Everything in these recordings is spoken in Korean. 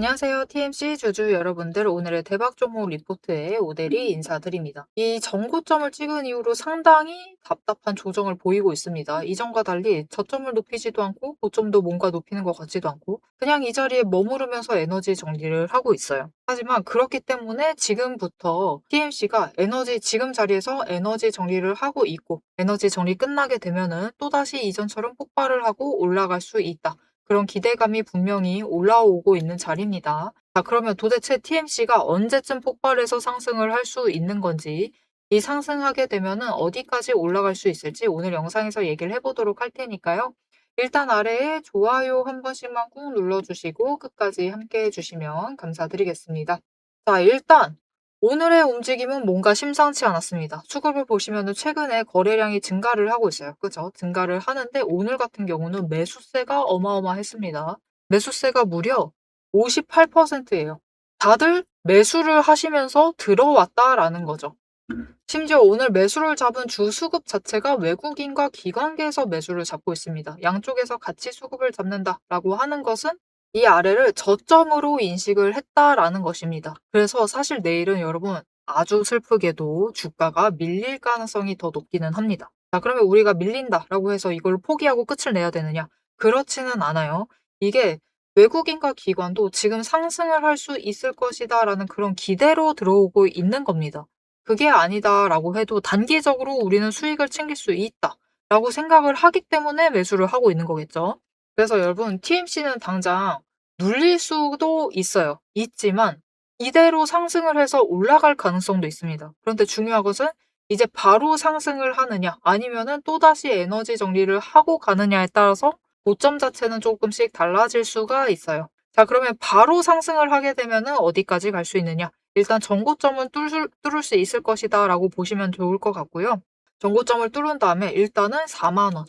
안녕하세요. TMC 주주 여러분들. 오늘의 대박 종목 리포트에 오대리 인사드립니다. 이 전고점을 찍은 이후로 상당히 답답한 조정을 보이고 있습니다. 이전과 달리 저점을 높이지도 않고 고점도 뭔가 높이는 것 같지도 않고 그냥 이 자리에 머무르면서 에너지 정리를 하고 있어요. 하지만 그렇기 때문에 지금부터 TMC가 지금 자리에서 에너지 정리를 하고 있고 에너지 정리 끝나게 되면은 또다시 이전처럼 폭발을 하고 올라갈 수 있다. 그런 기대감이 분명히 올라오고 있는 자리입니다. 자, 그러면 도대체 TMC가 언제쯤 폭발해서 상승을 할 수 있는 건지, 이 상승하게 되면은 어디까지 올라갈 수 있을지 오늘 영상에서 얘기를 해보도록 할 테니까요. 일단 아래에 좋아요 한 번씩만 꾹 눌러주시고 끝까지 함께 해주시면 감사드리겠습니다. 자, 일단 오늘의 움직임은 뭔가 심상치 않았습니다. 수급을 보시면은 최근에 거래량이 증가를 하고 있어요. 그죠? 증가를 하는데 오늘 같은 경우는 매수세가 어마어마했습니다. 매수세가 무려 58%예요. 다들 매수를 하시면서 들어왔다라는 거죠. 심지어 오늘 매수를 잡은 주 수급 자체가 외국인과 기관계에서 매수를 잡고 있습니다. 양쪽에서 같이 수급을 잡는다라고 하는 것은 이 아래를 저점으로 인식을 했다라는 것입니다. 그래서 사실 내일은 여러분 아주 슬프게도 주가가 밀릴 가능성이 더 높기는 합니다. 자, 그러면 우리가 밀린다라고 해서 이걸 포기하고 끝을 내야 되느냐? 그렇지는 않아요. 이게 외국인과 기관도 지금 상승을 할 수 있을 것이다라는 그런 기대로 들어오고 있는 겁니다. 그게 아니다라고 해도 단기적으로 우리는 수익을 챙길 수 있다라고 생각을 하기 때문에 매수를 하고 있는 거겠죠. 그래서 여러분 TMC는 당장 눌릴 수도 있어요. 있지만 이대로 상승을 해서 올라갈 가능성도 있습니다. 그런데 중요한 것은 이제 바로 상승을 하느냐 아니면은 또다시 에너지 정리를 하고 가느냐에 따라서 고점 자체는 조금씩 달라질 수가 있어요. 자, 그러면 바로 상승을 하게 되면은 어디까지 갈 수 있느냐? 일단 전고점은 뚫을 수 있을 것이다 라고 보시면 좋을 것 같고요. 전고점을 뚫은 다음에 일단은 4만 원.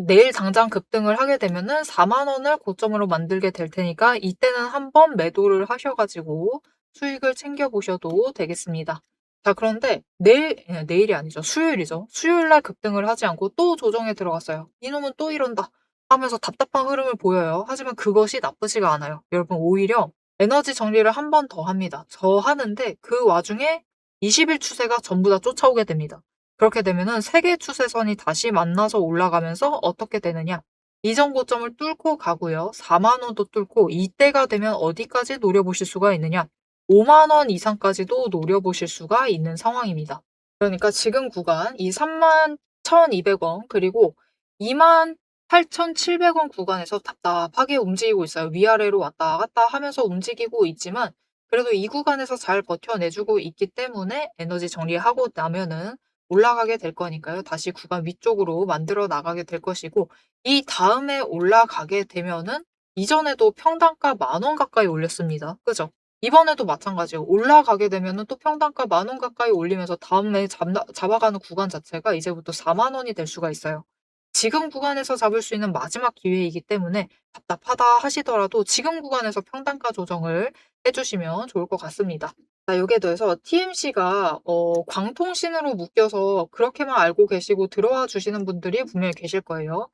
내일 당장 급등을 하게 되면은 4만 원을 고점으로 만들게 될 테니까 이때는 한번 매도를 하셔가지고 수익을 챙겨보셔도 되겠습니다. 자, 그런데 내일이 아니죠. 수요일이죠. 수요일 날 급등을 하지 않고 또 조정에 들어갔어요. 이놈은 또 이런다 하면서 답답한 흐름을 보여요. 하지만 그것이 나쁘지가 않아요. 여러분, 오히려 에너지 정리를 한 번 더 합니다. 더 하는데 그 와중에 20일 추세가 전부 다 쫓아오게 됩니다. 그렇게 되면은 세개 추세선이 다시 만나서 올라가면서 어떻게 되느냐? 이전 고점을 뚫고 가고요. 4만 원도 뚫고 이때가 되면 어디까지 노려보실 수가 있느냐? 5만 원 이상까지도 노려보실 수가 있는 상황입니다. 그러니까 지금 구간 이 3만 1,200원 그리고 2만 8,700원 구간에서 답답하게 움직이고 있어요. 위아래로 왔다 갔다 하면서 움직이고 있지만 그래도 이 구간에서 잘 버텨내주고 있기 때문에 에너지 정리하고 나면은 올라가게 될 거니까요. 다시 구간 위쪽으로 만들어 나가게 될 것이고 이 다음에 올라가게 되면은 이전에도 평단가 10,000원 가까이 올렸습니다. 그죠? 이번에도 마찬가지예요. 올라가게 되면은 또 평단가 10,000원 가까이 올리면서 다음에 잡아가는 구간 자체가 이제부터 4만 원이 될 수가 있어요. 지금 구간에서 잡을 수 있는 마지막 기회이기 때문에 답답하다 하시더라도 지금 구간에서 평단가 조정을 해주시면 좋을 것 같습니다. 자, 여기에 더해서 TMC가 광통신으로 묶여서 그렇게만 알고 계시고 들어와 주시는 분들이 분명히 계실 거예요.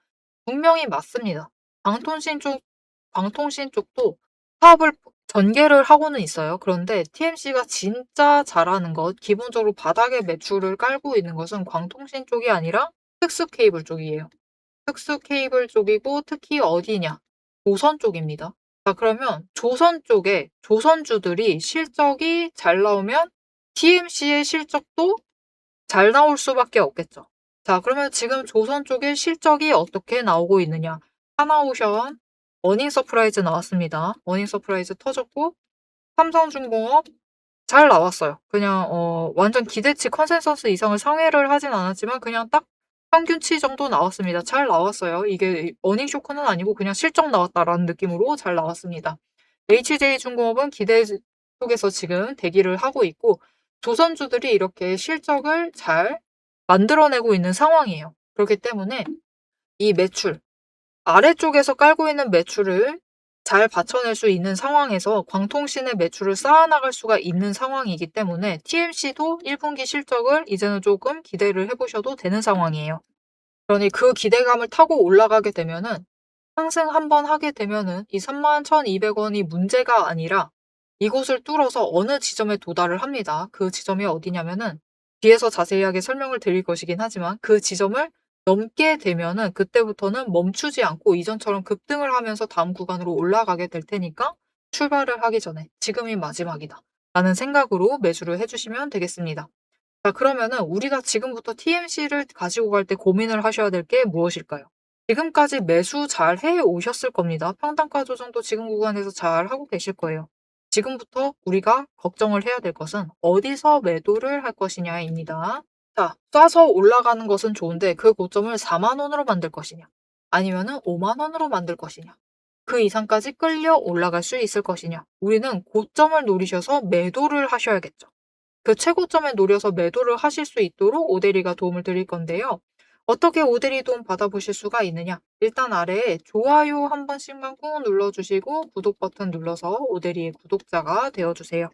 분명히 맞습니다. 광통신 쪽도 사업을 전개를 하고는 있어요. 그런데 TMC가 진짜 잘하는 것, 기본적으로 바닥에 매출을 깔고 있는 것은 광통신 쪽이 아니라 특수 케이블 쪽이에요. 특수 케이블 쪽이고 특히 어디냐? 조선 쪽입니다. 자, 그러면 조선 쪽에 조선주들이 실적이 잘 나오면 TMC의 실적도 잘 나올 수밖에 없겠죠. 자, 그러면 지금 조선 쪽의 실적이 어떻게 나오고 있느냐? 하나오션 어닝 서프라이즈 나왔습니다. 어닝 서프라이즈 터졌고 삼성중공업 잘 나왔어요. 그냥 완전 기대치 컨센서스 이상을 상회를 하진 않았지만 그냥 딱 평균치 정도 나왔습니다. 잘 나왔어요. 이게 어닝 쇼크는 아니고 그냥 실적 나왔다라는 느낌으로 잘 나왔습니다. HJ중공업은 기대 속에서 지금 대기를 하고 있고 조선주들이 이렇게 실적을 잘 만들어내고 있는 상황이에요. 그렇기 때문에 이 매출, 아래쪽에서 깔고 있는 매출을 잘 받쳐낼 수 있는 상황에서 광통신의 매출을 쌓아나갈 수가 있는 상황이기 때문에 TMC도 1분기 실적을 이제는 조금 기대를 해보셔도 되는 상황이에요. 그러니 그 기대감을 타고 올라가게 되면은 상승 한 번 하게 되면은 이 31,200원이 문제가 아니라 이곳을 뚫어서 어느 지점에 도달을 합니다. 그 지점이 어디냐면은 뒤에서 자세하게 설명을 드릴 것이긴 하지만 그 지점을 넘게 되면은 그때부터는 멈추지 않고 이전처럼 급등을 하면서 다음 구간으로 올라가게 될 테니까 출발을 하기 전에 지금이 마지막이다 라는 생각으로 매수를 해주시면 되겠습니다. 자, 그러면은 우리가 지금부터 TMC를 가지고 갈 때 고민을 하셔야 될 게 무엇일까요? 지금까지 매수 잘 해 오셨을 겁니다. 평단가 조정도 지금 구간에서 잘 하고 계실 거예요. 지금부터 우리가 걱정을 해야 될 것은 어디서 매도를 할 것이냐입니다. 자, 쏴서 올라가는 것은 좋은데 그 고점을 4만 원으로 만들 것이냐, 아니면은 5만 원으로 만들 것이냐, 그 이상까지 끌려 올라갈 수 있을 것이냐. 우리는 고점을 노리셔서 매도를 하셔야겠죠. 그 최고점에 노려서 매도를 하실 수 있도록 오대리가 도움을 드릴 건데요. 어떻게 오대리 도움 받아보실 수가 있느냐? 일단 아래에 좋아요 한 번씩만 꾹 눌러주시고 구독 버튼 눌러서 오대리의 구독자가 되어주세요.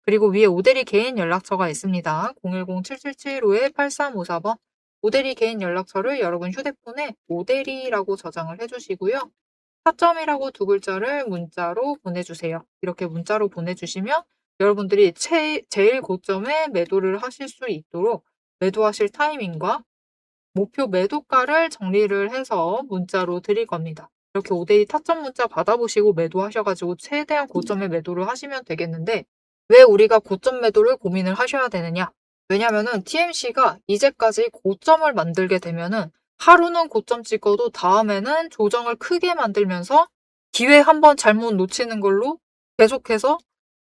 그리고 위에 오대리 개인 연락처가 있습니다. 010-7775-8354번 오대리 개인 연락처를 여러분 휴대폰에 오대리라고 저장을 해주시고요. 타점이라고 두 글자를 문자로 보내주세요. 이렇게 문자로 보내주시면 여러분들이 제일 고점에 매도를 하실 수 있도록 매도하실 타이밍과 목표 매도가를 정리를 해서 문자로 드릴 겁니다. 이렇게 5대2 타점 문자 받아보시고 매도하셔가지고 최대한 고점에 매도를 하시면 되겠는데 왜 우리가 고점 매도를 고민을 하셔야 되느냐? 왜냐면은 TMC가 이제까지 고점을 만들게 되면은 하루는 고점 찍어도 다음에는 조정을 크게 만들면서 기회 한번 잘못 놓치는 걸로 계속해서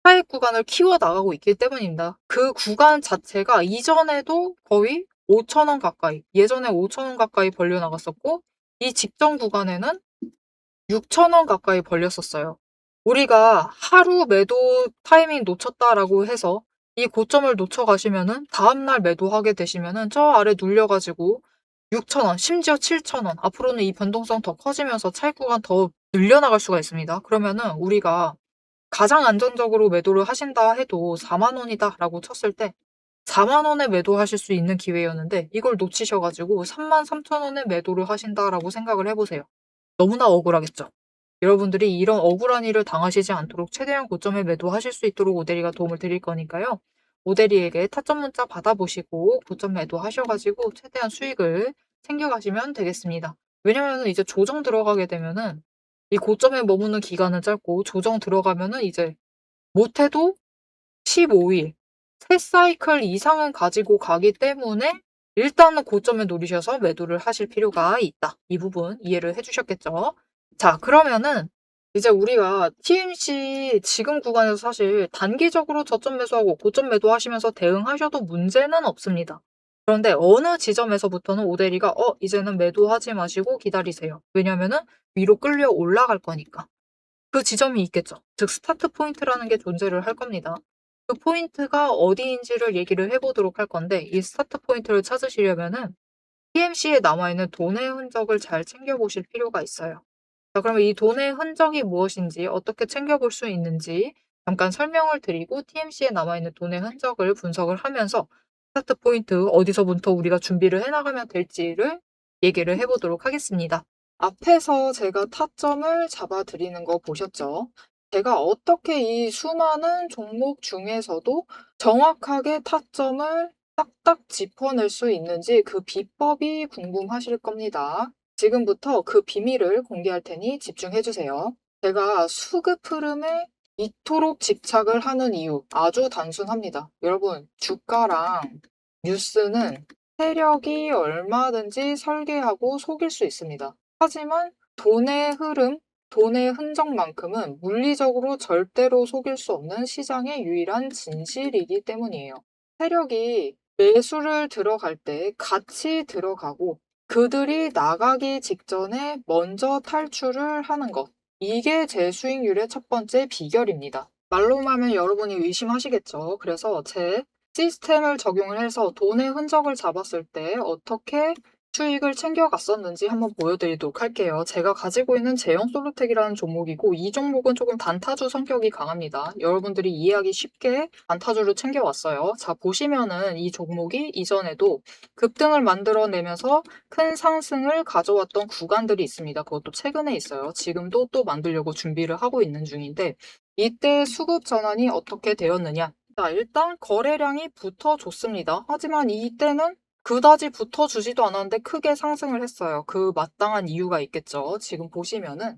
차익 구간을 키워 나가고 있기 때문입니다. 그 구간 자체가 이전에도 거의 5,000원 가까이, 예전에 5,000원 가까이 벌려 나갔었고, 이 직전 구간에는 6,000원 가까이 벌렸었어요. 우리가 하루 매도 타이밍 놓쳤다라고 해서 이 고점을 놓쳐가시면은 다음날 매도하게 되시면은 저 아래 눌려가지고 6,000원, 심지어 7,000원, 앞으로는 이 변동성 더 커지면서 차익 구간 더 늘려나갈 수가 있습니다. 그러면은 우리가 가장 안전적으로 매도를 하신다 해도 4만 원이다 라고 쳤을 때 4만 원에 매도하실 수 있는 기회였는데 이걸 놓치셔가지고 33,000원에 매도를 하신다라고 생각을 해보세요. 너무나 억울하겠죠. 여러분들이 이런 억울한 일을 당하시지 않도록 최대한 고점에 매도하실 수 있도록 오대리가 도움을 드릴 거니까요. 오대리에게 타점 문자 받아보시고 고점 매도하셔가지고 최대한 수익을 챙겨가시면 되겠습니다. 왜냐면 이제 조정 들어가게 되면은 이 고점에 머무는 기간은 짧고 조정 들어가면은 이제 못해도 15일, 3사이클 이상은 가지고 가기 때문에 일단은 고점을 노리셔서 매도를 하실 필요가 있다. 이 부분 이해를 해주셨겠죠? 자, 그러면은 이제 우리가 TMC 지금 구간에서 사실 단기적으로 저점 매수하고 고점 매도하시면서 대응하셔도 문제는 없습니다. 그런데 어느 지점에서부터는 오대리가 이제는 매도하지 마시고 기다리세요. 왜냐면은 위로 끌려 올라갈 거니까. 그 지점이 있겠죠. 즉 스타트 포인트라는 게 존재를 할 겁니다. 그 포인트가 어디인지를 얘기를 해보도록 할 건데 이 스타트 포인트를 찾으시려면은 TMC에 남아있는 돈의 흔적을 잘 챙겨보실 필요가 있어요. 자, 그러면 이 돈의 흔적이 무엇인지 어떻게 챙겨볼 수 있는지 잠깐 설명을 드리고 TMC에 남아있는 돈의 흔적을 분석을 하면서 스타트 포인트 어디서부터 우리가 준비를 해나가면 될지를 얘기를 해보도록 하겠습니다. 앞에서 제가 타점을 잡아드리는 거 보셨죠? 제가 어떻게 이 수많은 종목 중에서도 정확하게 타점을 딱딱 짚어낼 수 있는지 그 비법이 궁금하실 겁니다. 지금부터 그 비밀을 공개할 테니 집중해주세요. 제가 수급 흐름에 이토록 집착을 하는 이유 아주 단순합니다. 여러분, 주가랑 뉴스는 세력이 얼마든지 설계하고 속일 수 있습니다. 하지만 돈의 흐름, 돈의 흔적만큼은 물리적으로 절대로 속일 수 없는 시장의 유일한 진실이기 때문이에요. 세력이 매수를 들어갈 때 같이 들어가고 그들이 나가기 직전에 먼저 탈출을 하는 것. 이게 제 수익률의 첫 번째 비결입니다. 말로만 하면 여러분이 의심하시겠죠. 그래서 제 시스템을 적용을 해서 돈의 흔적을 잡았을 때 어떻게 수익을 챙겨갔었는지 한번 보여드리도록 할게요. 제가 가지고 있는 제형 솔루텍이라는 종목이고 이 종목은 조금 단타주 성격이 강합니다. 여러분들이 이해하기 쉽게 단타주를 챙겨왔어요. 자, 보시면은 이 종목이 이전에도 급등을 만들어내면서 큰 상승을 가져왔던 구간들이 있습니다. 그것도 최근에 있어요. 지금도 또 만들려고 준비를 하고 있는 중인데 이때 수급 전환이 어떻게 되었느냐? 자, 일단 거래량이 붙어줬습니다. 하지만 이때는 그다지 붙어주지도 않았는데 크게 상승을 했어요. 그 마땅한 이유가 있겠죠. 지금 보시면은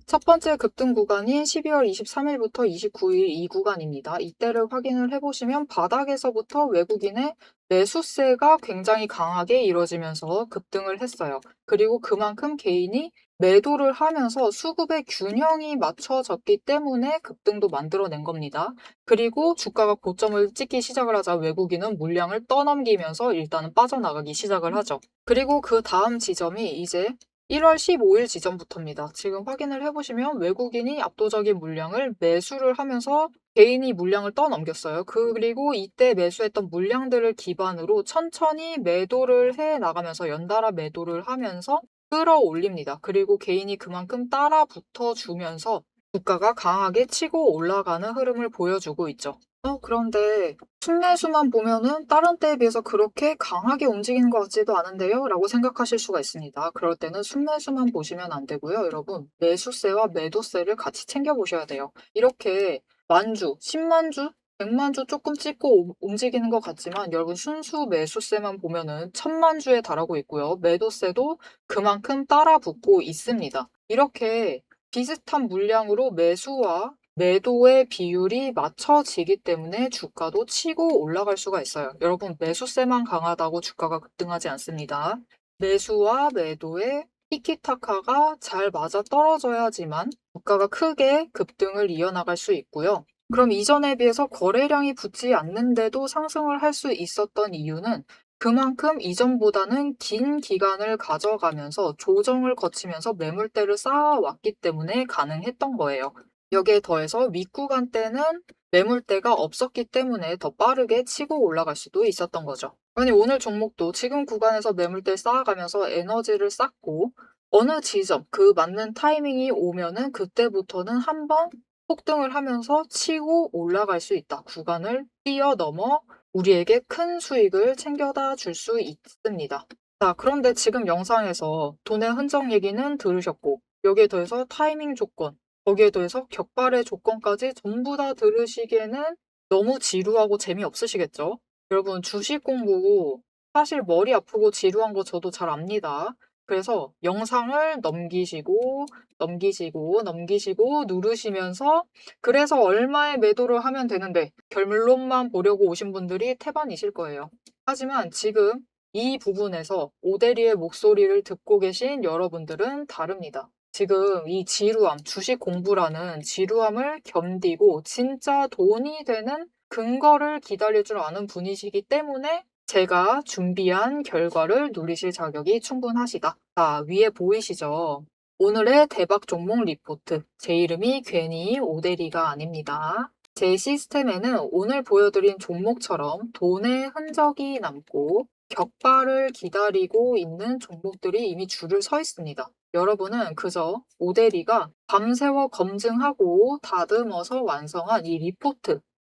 첫 번째 급등 구간인 12월 23일부터 29일 이 구간입니다. 이때를 확인을 해보시면 바닥에서부터 외국인의 매수세가 굉장히 강하게 이루어지면서 급등을 했어요. 그리고 그만큼 개인이 매도를 하면서 수급의 균형이 맞춰졌기 때문에 급등도 만들어낸 겁니다. 그리고 주가가 고점을 찍기 시작을 하자 외국인은 물량을 떠넘기면서 일단은 빠져나가기 시작을 하죠. 그리고 그 다음 지점이 이제 1월 15일 지점부터입니다. 지금 확인을 해보시면 외국인이 압도적인 물량을 매수를 하면서 개인이 물량을 떠넘겼어요. 그리고 이때 매수했던 물량들을 기반으로 천천히 매도를 해 나가면서 연달아 매도를 하면서 끌어올립니다. 그리고 개인이 그만큼 따라 붙어주면서 주가가 강하게 치고 올라가는 흐름을 보여주고 있죠. 그런데 순매수만 보면은 다른 때에 비해서 그렇게 강하게 움직이는 것 같지도 않은데요? 라고 생각하실 수가 있습니다. 그럴 때는 순매수만 보시면 안 되고요. 여러분, 매수세와 매도세를 같이 챙겨보셔야 돼요. 이렇게 만주, 10만주, 100만주 조금 찍고 움직이는 것 같지만 여러분 순수 매수세만 보면은 1000만주에 달하고 있고요. 매도세도 그만큼 따라 붙고 있습니다. 이렇게 비슷한 물량으로 매수와 매도의 비율이 맞춰지기 때문에 주가도 치고 올라갈 수가 있어요. 여러분, 매수세만 강하다고 주가가 급등하지 않습니다. 매수와 매도의 티키타카가 잘 맞아 떨어져야지만 주가가 크게 급등을 이어나갈 수 있고요. 그럼 이전에 비해서 거래량이 붙지 않는데도 상승을 할 수 있었던 이유는 그만큼 이전보다는 긴 기간을 가져가면서 조정을 거치면서 매물대를 쌓아왔기 때문에 가능했던 거예요. 여기에 더해서 윗구간 때는 매물대가 없었기 때문에 더 빠르게 치고 올라갈 수도 있었던 거죠. 아니, 오늘 종목도 지금 구간에서 매물대 쌓아가면서 에너지를 쌓고 어느 지점, 그 맞는 타이밍이 오면은 그때부터는 한번 폭등을 하면서 치고 올라갈 수 있다. 구간을 뛰어넘어 우리에게 큰 수익을 챙겨다 줄 수 있습니다. 자, 그런데 지금 영상에서 돈의 흔적 얘기는 들으셨고 여기에 더해서 타이밍 조건, 거기에 더해서 격발의 조건까지 전부 다 들으시기에는 너무 지루하고 재미없으시겠죠? 여러분, 주식 공부 사실 머리 아프고 지루한 거 저도 잘 압니다. 그래서 영상을 넘기시고 누르시면서 그래서 얼마에 매도를 하면 되는데 결론만 보려고 오신 분들이 태반이실 거예요. 하지만 지금 이 부분에서 오대리의 목소리를 듣고 계신 여러분들은 다릅니다. 지금 이 지루함, 주식 공부라는 지루함을 견디고 진짜 돈이 되는 근거를 기다릴 줄 아는 분이시기 때문에 제가 준비한 결과를 누리실 자격이 충분하시다. 자, 위에 보이시죠? 오늘의 대박 종목 리포트. 제 이름이 괜히 오대리가 아닙니다. 제 시스템에는 오늘 보여드린 종목처럼 돈의 흔적이 남고 격발을 기다리고 있는 종목들이 이미 줄을 서 있습니다. 여러분은 그저 오대리가 밤새워 검증하고 다듬어서 완성한 이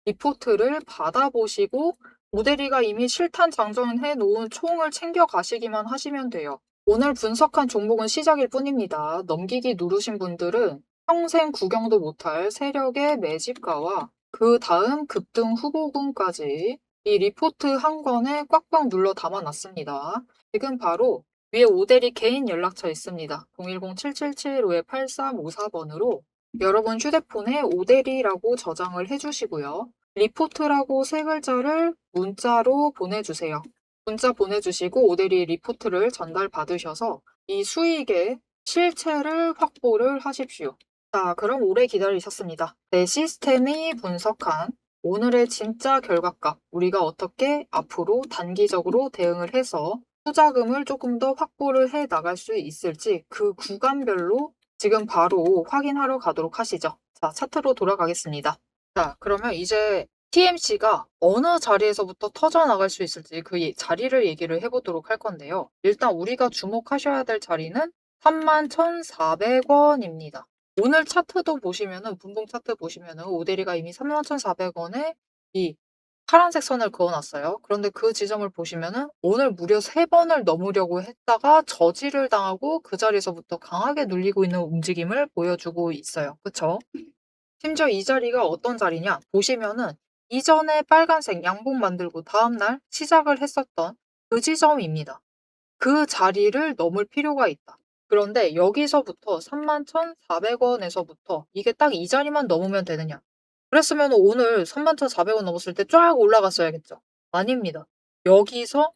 리포트를 받아보시고 오대리가 이미 실탄 장전해 놓은 총을 챙겨 가시기만 하시면 돼요. 오늘 분석한 종목은 시작일 뿐입니다. 넘기기 누르신 분들은 평생 구경도 못할 세력의 매집가와 그 다음 급등 후보군까지 이 리포트 한 권에 꽉꽉 눌러 담아놨습니다. 지금 바로 위에 오대리 개인 연락처 있습니다. 010-777-8354번으로 여러분 휴대폰에 오대리라고 저장을 해주시고요. 리포트라고 세 글자를 문자로 보내주세요. 문자 보내주시고 오대리 리포트를 전달받으셔서 이 수익의 실체를 확보를 하십시오. 자, 그럼 오래 기다리셨습니다. 내 시스템이 분석한 오늘의 진짜 결과값, 우리가 어떻게 앞으로 단기적으로 대응을 해서 투자금을 조금 더 확보를 해 나갈 수 있을지 그 구간별로 지금 바로 확인하러 가도록 하시죠. 자, 차트로 돌아가겠습니다. 자, 그러면 이제 TMC가 어느 자리에서부터 터져나갈 수 있을지 그 자리를 얘기를 해보도록 할 건데요. 일단 우리가 주목하셔야 될 자리는 31,400원입니다. 오늘 차트도 보시면은, 분봉 차트 보시면은 오데리가 이미 31,400원에 이 파란색 선을 그어놨어요. 그런데 그 지점을 보시면은 오늘 무려 3번을 넘으려고 했다가 저지를 당하고 그 자리에서부터 강하게 눌리고 있는 움직임을 보여주고 있어요. 그쵸? 심지어 이 자리가 어떤 자리냐 보시면은 이전에 빨간색 양봉 만들고 다음날 시작을 했었던 그 지점입니다. 그 자리를 넘을 필요가 있다. 그런데 여기서부터 31,400원에서부터 이게 딱 이 자리만 넘으면 되느냐? 그랬으면 오늘 31,400원 넘었을 때 쫙 올라갔어야겠죠? 아닙니다. 여기서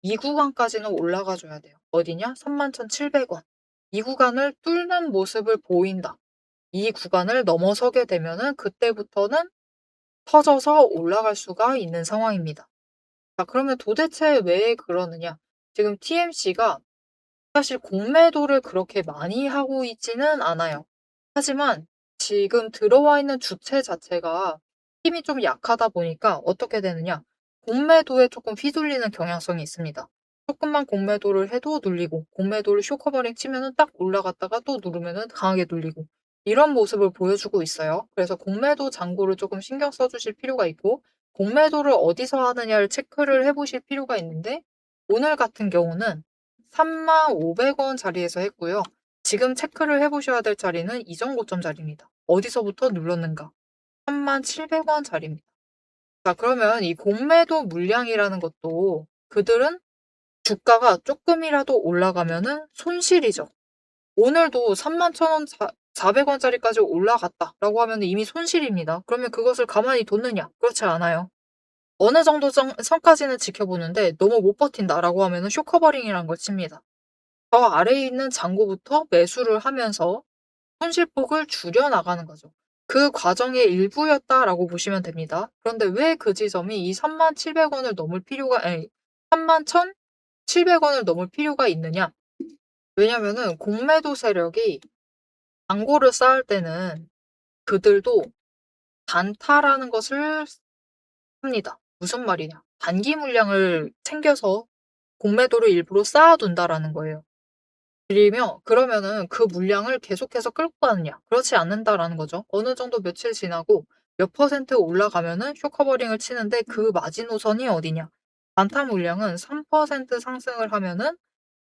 이 구간까지는 올라가 줘야 돼요. 어디냐? 31,700원. 이 구간을 뚫는 모습을 보인다. 이 구간을 넘어서게 되면은 그때부터는 터져서 올라갈 수가 있는 상황입니다. 자, 그러면 도대체 왜 그러느냐? 지금 TMC가 사실 공매도를 그렇게 많이 하고 있지는 않아요. 하지만 지금 들어와 있는 주체 자체가 힘이 좀 약하다 보니까 어떻게 되느냐? 공매도에 조금 휘둘리는 경향성이 있습니다. 조금만 공매도를 해도 눌리고, 공매도를 쇼커버링 치면은 딱 올라갔다가 또 누르면은 강하게 눌리고, 이런 모습을 보여주고 있어요. 그래서 공매도 잔고를 조금 신경 써주실 필요가 있고, 공매도를 어디서 하느냐를 체크를 해보실 필요가 있는데, 오늘 같은 경우는 35,000원 자리에서 했고요. 지금 체크를 해보셔야 될 자리는 이전 고점 자리입니다. 어디서부터 눌렀는가? 37,000원 자리입니다. 자, 그러면 이 공매도 물량이라는 것도 그들은 주가가 조금이라도 올라가면은 손실이죠. 오늘도 31,000원, 400원짜리까지 올라갔다라고 하면 이미 손실입니다. 그러면 그것을 가만히 뒀느냐? 그렇지 않아요. 어느 정도 선까지는 지켜보는데 너무 못 버틴다라고 하면은 쇼커버링이라는 걸 칩니다. 저 아래에 있는 잔고부터 매수를 하면서 손실폭을 줄여 나가는 거죠. 그 과정의 일부였다라고 보시면 됩니다. 그런데 왜 그 지점이 이 31,700원을 넘을 필요가, 아니, 31,700원을 넘을 필요가 있느냐? 왜냐면은 공매도 세력이 잔고를 쌓을 때는 그들도 단타라는 것을 합니다. 무슨 말이냐? 단기 물량을 챙겨서 공매도를 일부러 쌓아둔다라는 거예요. 그러면은 그 물량을 계속해서 끌고 가느냐? 그렇지 않는다라는 거죠. 어느 정도 며칠 지나고 몇 퍼센트 올라가면은 쇼커버링을 치는데 그 마지노선이 어디냐? 단타 물량은 3% 상승을 하면은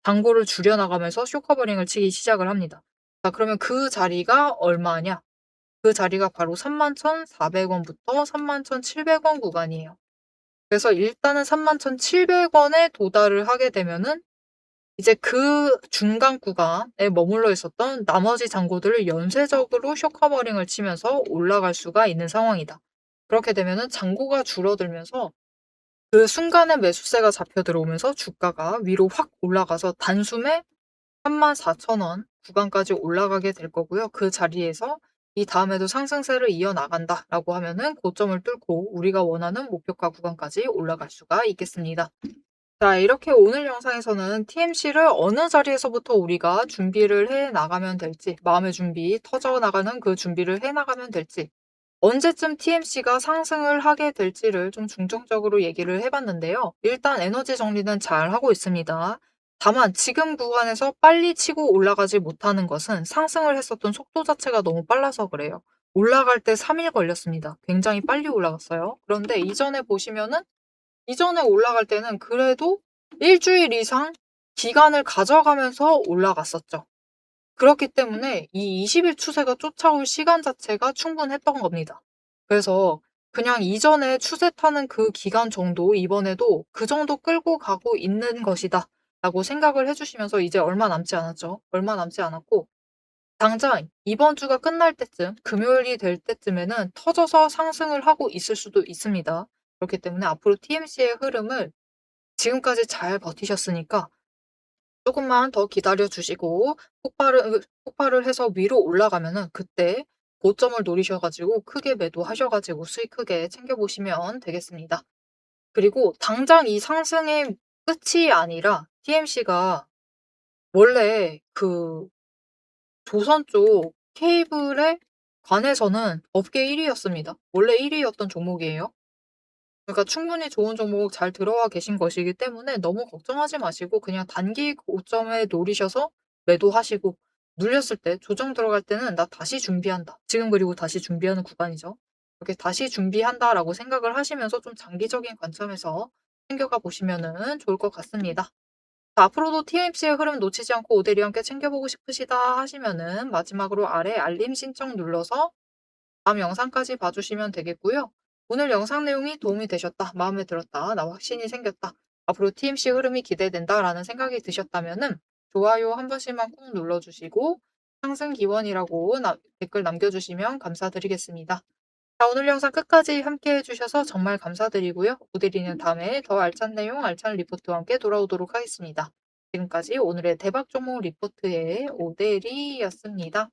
잔고를 줄여나가면서 쇼커버링을 치기 시작을 합니다. 자, 그러면 그 자리가 얼마냐? 그 자리가 바로 31,400원부터 31,700원 구간이에요. 그래서 일단은 31,700원에 도달을 하게 되면은 이제 그 중간 구간에 머물러 있었던 나머지 잔고들을 연쇄적으로 쇼커버링을 치면서 올라갈 수가 있는 상황이다. 그렇게 되면은 잔고가 줄어들면서 그 순간에 매수세가 잡혀 들어오면서 주가가 위로 확 올라가서 단숨에 34,000원 구간까지 올라가게 될 거고요. 그 자리에서 이 다음에도 상승세를 이어나간다라고 하면은 고점을 뚫고 우리가 원하는 목표가 구간까지 올라갈 수가 있겠습니다. 자, 이렇게 오늘 영상에서는 TMC를 어느 자리에서부터 우리가 준비를 해 나가면 될지, 마음의 준비, 터져 나가는 그 준비를 해 나가면 될지, 언제쯤 TMC가 상승을 하게 될지를 좀 중점적으로 얘기를 해봤는데요. 일단 에너지 정리는 잘 하고 있습니다. 다만 지금 구간에서 빨리 치고 올라가지 못하는 것은 상승을 했었던 속도 자체가 너무 빨라서 그래요. 올라갈 때 3일 걸렸습니다. 굉장히 빨리 올라갔어요. 그런데 이전에 올라갈 때는 그래도 일주일 이상 기간을 가져가면서 올라갔었죠. 그렇기 때문에 이 20일 추세가 쫓아올 시간 자체가 충분했던 겁니다. 그래서 그냥 이전에 추세 타는 그 기간 정도 이번에도 그 정도 끌고 가고 있는 것이다 라고 생각을 해주시면서 이제 얼마 남지 않았죠. 얼마 남지 않았고 당장 이번 주가 끝날 때쯤, 금요일이 될 때쯤에는 터져서 상승을 하고 있을 수도 있습니다. 그렇기 때문에 앞으로 TMC의 흐름을 지금까지 잘 버티셨으니까 조금만 더 기다려 주시고 폭발을 해서 위로 올라가면은 그때 고점을 노리셔 가지고 크게 매도하셔 가지고 수익 크게 챙겨 보시면 되겠습니다. 그리고 당장 이 상승의 끝이 아니라 TMC가 원래 그 조선 쪽 케이블에 관해서는 업계 1위였습니다. 원래 1위였던 종목이에요. 그러니까 충분히 좋은 종목 잘 들어와 계신 것이기 때문에 너무 걱정하지 마시고 그냥 단기 고점에 노리셔서 매도하시고, 눌렸을 때 조정 들어갈 때는 '나 다시 준비한다.' 지금 그리고 다시 준비하는 구간이죠. 이렇게 '다시 준비한다.'라고 생각을 하시면서 좀 장기적인 관점에서 챙겨가 보시면은 좋을 것 같습니다. 자, 앞으로도 TMC의 흐름 놓치지 않고 5대리 함께 챙겨보고 싶으시다 하시면은 마지막으로 아래 알림 신청 눌러서 다음 영상까지 봐주시면 되겠고요. 오늘 영상 내용이 도움이 되셨다, 마음에 들었다, 나 확신이 생겼다, 앞으로 TMC 흐름이 기대된다라는 생각이 드셨다면은 좋아요 한 번씩만 꾹 눌러주시고 상승 기원이라고 댓글 남겨주시면 감사드리겠습니다. 자, 오늘 영상 끝까지 함께 해주셔서 정말 감사드리고요. 오대리는 다음에 더 알찬 내용, 알찬 리포트와 함께 돌아오도록 하겠습니다. 지금까지 오늘의 대박 종목 리포트의 오대리였습니다.